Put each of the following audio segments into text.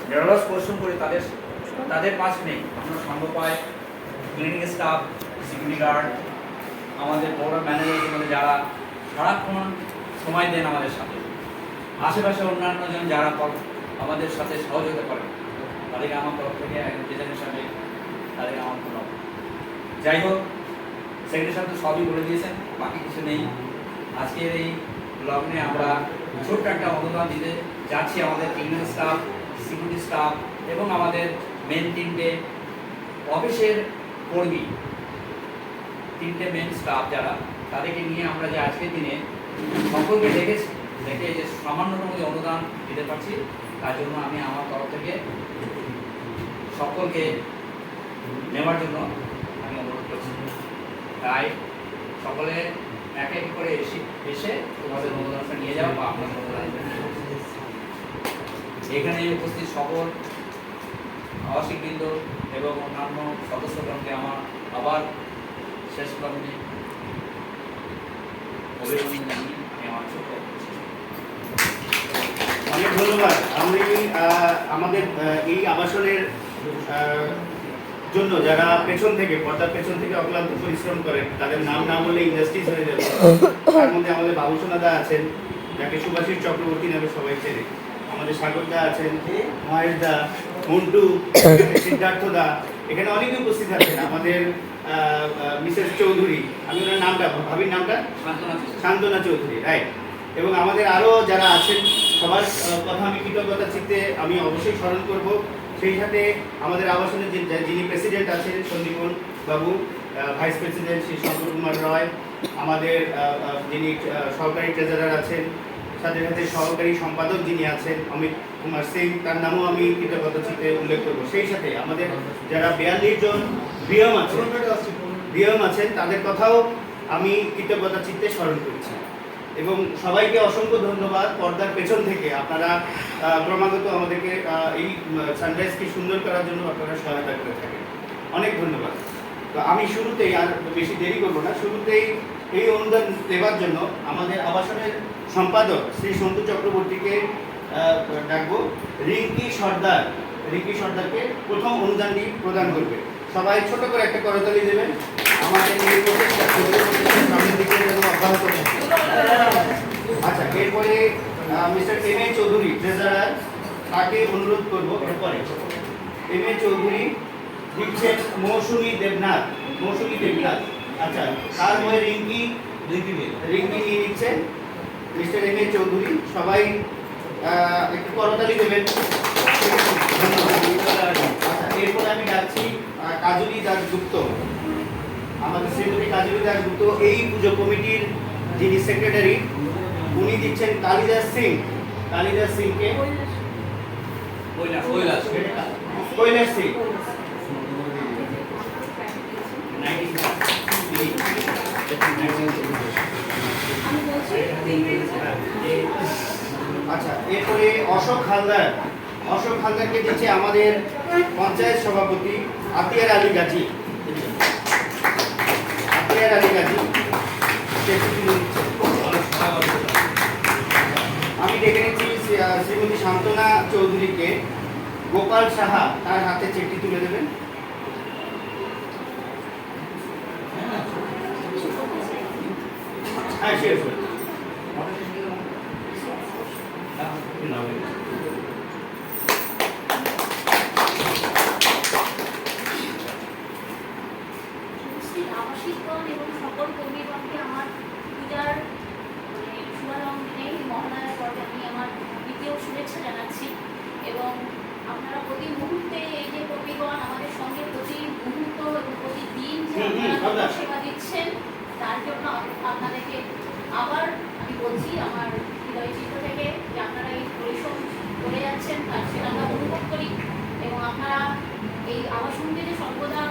নিরলস পরিশ্রম করে তাদের মাঝখানে আমরা সঙ্গ পাই ক্লিনিং স্টাফ, সিকিউরিটি গার্ড, আমাদের প্রোগ্রাম ম্যানেজার মধ্যে যারা সারাক্ষণ সময় দেন আমাদের সাথে, আশেপাশে অন্যান্য জন যারা আমাদের সাথে সহযোগিতা করেন, তাদেরকে আমার তরফ থেকে ডিজাইনের সাথে তাদেরকে আমার কোনো যাই হোক, সেক্রেটারি সাহেব তো সবই বলে দিয়েছেন, বাকি কিছু নেই। আজকের এই লগ্নে আমরা ছোট্ট একটা অনুদান দিতে যাচ্ছি আমাদের ক্লিনিং স্টাফ, সিকিউরিটি স্টাফ এবং আমাদের মেন তিনটে অফিসের কর্মী, তিনটে মেন স্টাফ যারা, তাদেরকে নিয়ে আমরা যে আজকের দিনে সকলকে দেখে যে সামান্যতম যে অনুদান দিতে পারছি, তার জন্য আমি আমার তরফ থেকে সকলকে নেওয়ার জন্য আমি অনুরোধ করছি। তাই সকলে এক এক করে এসে তোমাদের অনুদানটা নিয়ে যাও বা আপনাদের অনুদান এখানে উপস্থিত সকল আবাসিকবৃন্দ এবং অন্যান্য সদস্যগণকে আমার আবার শেষ লগ্নে অভিনন্দন জানিয়ে আমি আমার ছোট অনেক ধন্যবাদ। আমি আমাদের এই আবাসনের জন্য যারা পেছন থেকে, পর্দার পেছন থেকে অক্লান্ত পরিশ্রম করেন, তাদের নাম না বললে ইন্ডাস্ট্রিজ হয়ে যাবে। তার মধ্যে আমাদের বাবুসোনাদা আছেন, যাকে সুভাষিস চক্রবর্তী নামে সবাই চেনে, আমাদের সাগরদা আছেন, মহেশদা, মন্টু, সিদ্ধার্থদা, এখানে অনেকে উপস্থিত আছেন। আমাদের মিসেস চৌধুরী, আমি ওনার নামটা, ভাবির নামটা শান্তনা চৌধুরী, রাইট। এবং আমাদের আরও যারা আছেন সবার কথা আমি কৃতজ্ঞতা চিত্তে আমি অবশ্যই স্মরণ করব। সেই সাথে আমাদের আবাসনের যিনি প্রেসিডেন্ট আছেন সন্দীপন বাবু, ভাইস প্রেসিডেন্ট শ্রী শঙ্কর কুমার রয়, আমাদের যিনি সহকারী ট্রেজারার আছেন, সাথে সাথে সহকারী সম্পাদক যিনি আছেন অমিত কুমার সিং, তার নামও আমি কৃতজ্ঞতা চিত্তে উল্লেখ করব। সেই সাথে আমাদের যারা 42 জন বিএম আছেন তাদের কথাও আমি কৃতজ্ঞতা চিত্তে স্মরণ করছি। এবং সবাইকে অসংখ্য ধন্যবাদ। পর্দার পেছন থেকে আপনারা ক্রমাগত আমাদেরকে এই সানরাইজকে সুন্দর করার জন্য আপনারা সহায়তা করে থাকেন, অনেক ধন্যবাদ। তো আমি শুরুতেই, আর বেশি দেরি করবো না, শুরুতেই এই অনুদান দেওয়ার জন্য আমাদের আবাসনের সম্পাদক শ্রী সন্তু চক্রবর্তীকে ডাকবো। রিঙ্কি সর্দারকে প্রথম অনুদানটি প্রদান করবে। সবাই ছোট করে একটা করতালি দেবেন। আমাদের এই প্রচেষ্টা সামনের দিকে যেন অব্যাহত থাকে। আচ্ছা, এরপরে mister M A Chowdhury treasurer, তাকে অনুরোধ করবো। এরপরে এম এ চৌধুরী দিচ্ছেন মৌসুমী দেবনাথ। আচ্ছা, তার মধ্যে রিঙ্কি নিয়ে নিচ্ছেন মিস্টার এম এ চৌধুরী। সবাই একটু করতালি দেবেন। আচ্ছা, এরপরে আমি ডাকছি কাজলী দাশগুপ্ত, আমাদের শ্রীমতী কাজলী দাশগুপ্ত, এই পুজো কমিটির যিনি সেক্রেটারি, উনি দিচ্ছেন কালিদাস সিংকে কৈলাস সিং। আচ্ছা, এরপরে অশোক হালদারকে দিচ্ছে আমাদের পঞ্চায়েত সভাপতি আতিয়ার আলী গাজী। আমি ডেকে নিচ্ছি শ্রীমতী শান্তনা চৌধুরীকে। গোপাল সাহা তার হাতে চেকটি তুলে দেবেন। হ্যাঁ, শেষ হয়ে আবাসিকগণ এবং সকল কর্মীগণকে আমার পূজার শুভারম্ভে মহালয়ার পর্বে আমি আমার দ্বিতীয় শুভেচ্ছা জানাচ্ছি। এবং আপনারা প্রতি মুহূর্তে এই যে কর্মীগণ আমাদের সঙ্গে প্রতি মুহূর্ত এবং প্রতিদিন যে আপনারা সেবা দিচ্ছেন, তার জন্য আপনাদেরকে আবার আমি বলছি আমার হৃদয় চিত্র থেকে যে আপনারা এই পরিশ্রম করে যাচ্ছেন, তার সেটা আমরা অনুভব করি। এবং আপনারা এই আবাসনকে যে সর্বদা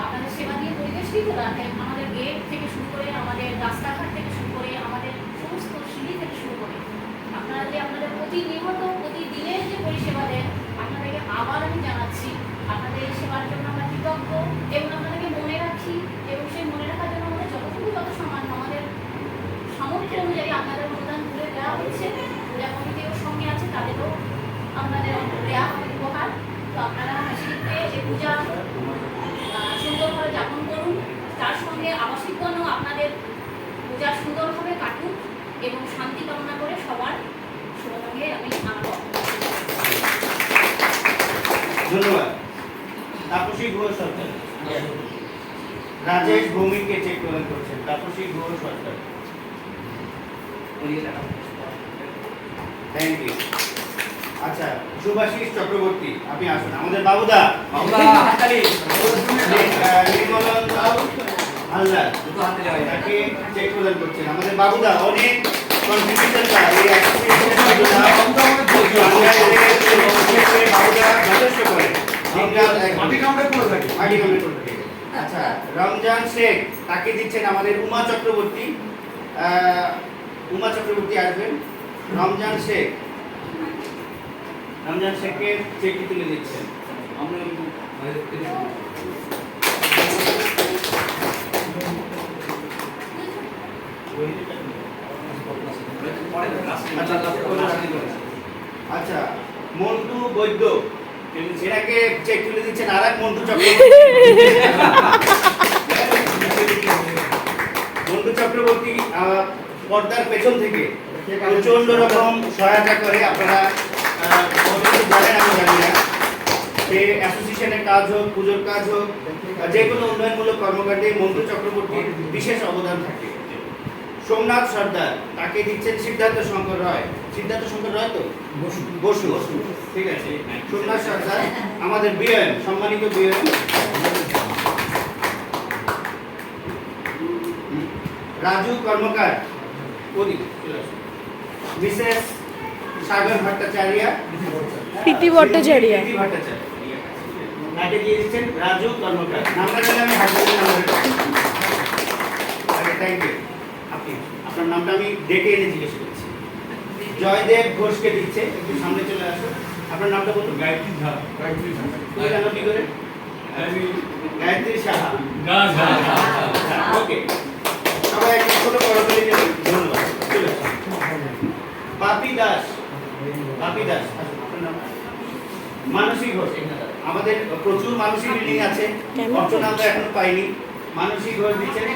আপনাদের সেবা দিয়ে পরিবেষ্টিত রাখেন, আমাদের গেট থেকে শুরু করে, আমাদের রাস্তাঘাট থেকে শুরু করে, আমাদের সমস্ত সিঁড়ি থেকে শুরু করে আপনারা যে আপনাদের প্রতিনিয়ত প্রতিদিনের যে পরিষেবা দেন, আপনাদেরকে আবার আমি জানাচ্ছি আপনাদের এই সেবার জন্য আমরা কৃতজ্ঞ। এবং আপনাদেরকে মনে রাখি, এবং সেই মনে রাখার জন্য আমাদের যতটুকু যত সামান্য আমাদের সামর্থ্য অনুযায়ী আপনাদের অনুদান তুলে দেওয়া হচ্ছে। পূজা কমিটিও সঙ্গে আছে, তাদেরও আপনাদের দেওয়া তো আপনারা হাসিতে এই পূজা সুন্দরভাবে যাপন করুন, তার সঙ্গে আবাসিকগণও আপনাদের পূজা সুন্দরভাবে কাটুক এবং শান্তি কামনা করে সবার শুভকামনায় আমি আমার ধন্যবাদ। তাপসী ঘোষ সরকার, রাজেশ ভৌমিককে চেক প্রদান করছেন। তাপসী ঘোষ সরকার, থ্যাংক ইউ। আচ্ছা, সুভাষিস চক্রবর্তী, আপনি আসুন। আমাদের বাবুদা নির্মলন হালদার তাকে চেক প্রদান করছেন। আমাদের বাবুদা অনেক কন্ট্রিবিউশন বাবুদা যথেষ্ট করে। আচ্ছা, রমজান শেখ তাকে দিচ্ছেন আমাদের উমা চক্রবর্তী। উমা চক্রবর্তী আসবেন। রমজান শেখকে চেকটি তুলে দিচ্ছেন। আচ্ছা, মন্টু বৈদ্য এনাকে চেক তুলে দিচ্ছেন আর এক মন্টু চক্রবর্তী পর্দার পেছন থেকে প্রচন্ড রকম সহায়তা করে। আপনারা জানেন, আমি জানি না, সে অ্যাসোসিয়েশনের কাজ হোক, পুজোর কাজ হোক, যে কোনো উন্নয়নমূলক কর্মকাণ্ডে মন্টু চক্রবর্তীর বিশেষ অবদান থাকে। সোমনাথ সর্দার তাকে দিচ্ছেন সিদ্ধার্থ শঙ্কর রয়। সিদ্ধার্থ শঙ্কর রয় তো বসু, ঠিক আছে। সোমনাথ সর্দার আমাদের বিএম, সম্মানিত বিএম। রাজু কর্মকার, মিসেস সাগর ভট্টাচার্য, প্রীতি ভট্টাচার্য, তাকে দিয়ে দিচ্ছেন রাজু কর্মকার। নামটা জানি আমি হাত ধরে নাম ধরে। Thank you. আপনি আপনার নামটা আমি ডেকে এনে জিজ্ঞেস করছি। জয়দেব ঘোষকে দিচ্ছে, একটু সামনে চলে আসুন। আপনার নামটা বলুন। গায়ত্রী ঝা। তুমি জানো কি করে? গায়ত্রী সাহা। ওকে, সবাই একটু ছোট বড় করে দেবেন। ধন্যবাদ। চলে আসুন। বাপি দাস, আপনার নাম? মানসী ঘোষ। আমাদের প্রচুর মানসী বিল্ডিং আছে, অর্চনা আমরা এখনো পাইনি। মানসী ঘোষ দিচ্ছেন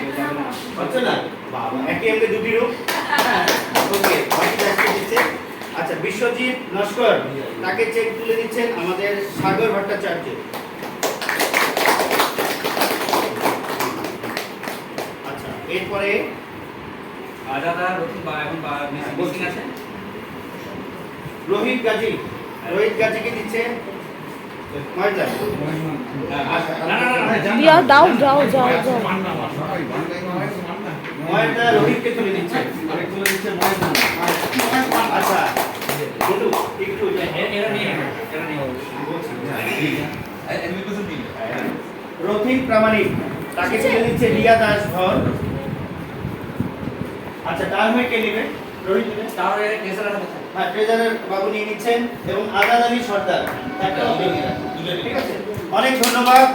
অর্চনা। বাবা, একই আমাদের দুটি রূপ। ওকে, বাপি দাসকে দিচ্ছে। আচ্ছা, বিশ্বজিৎ নস্কর তাকে চেক তুলে দিচ্ছেন আমাদের সাগর ভট্টাচার্য। আচ্ছা, এরপরে দাদা নতুন এখন মিসিং আছে রোহিত গাজীকে দিচ্ছে ময়দা। দিয়া দাও যাও। ময়দা রোহিতকে তুলে দিচ্ছে। আচ্ছা, বলু একটু রথিক প্রামাণিক তাকে তুলে দিচ্ছে রিয়া দাস ধর। আচ্ছা, তার হয়ে কে নেবে? রোহিত নেবে। তাহলে নেসারা হ্যাঁ, ট্রেজারার বাবু নিয়ে নিচ্ছেন এবং আজাদ আলী সর্দার একটা ঠিক আছে। অনেক ধন্যবাদ।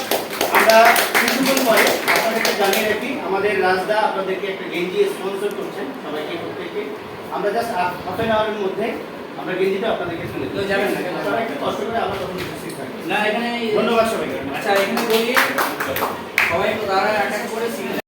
আমরা কিছুক্ষণ পরে আপনাদেরকে জানিয়ে রাখি, আমাদের রাজদা আপনাদেরকে একটা গেঞ্জি স্পন্সর করছেন সবাইকে, প্রত্যেককে। আমরা জাস্ট হাফ এন আওয়ারের মধ্যে আমরা গেঞ্জিটা আপনাদেরকে তুলে দেব। যাবেন না, সবাই একটু কষ্ট করে আবার তখন উপস্থিত থাকবেন। না এখানে ধন্যবাদ সবাইকে। আচ্ছা, এখানে বলি সবাই তারা এক এক করে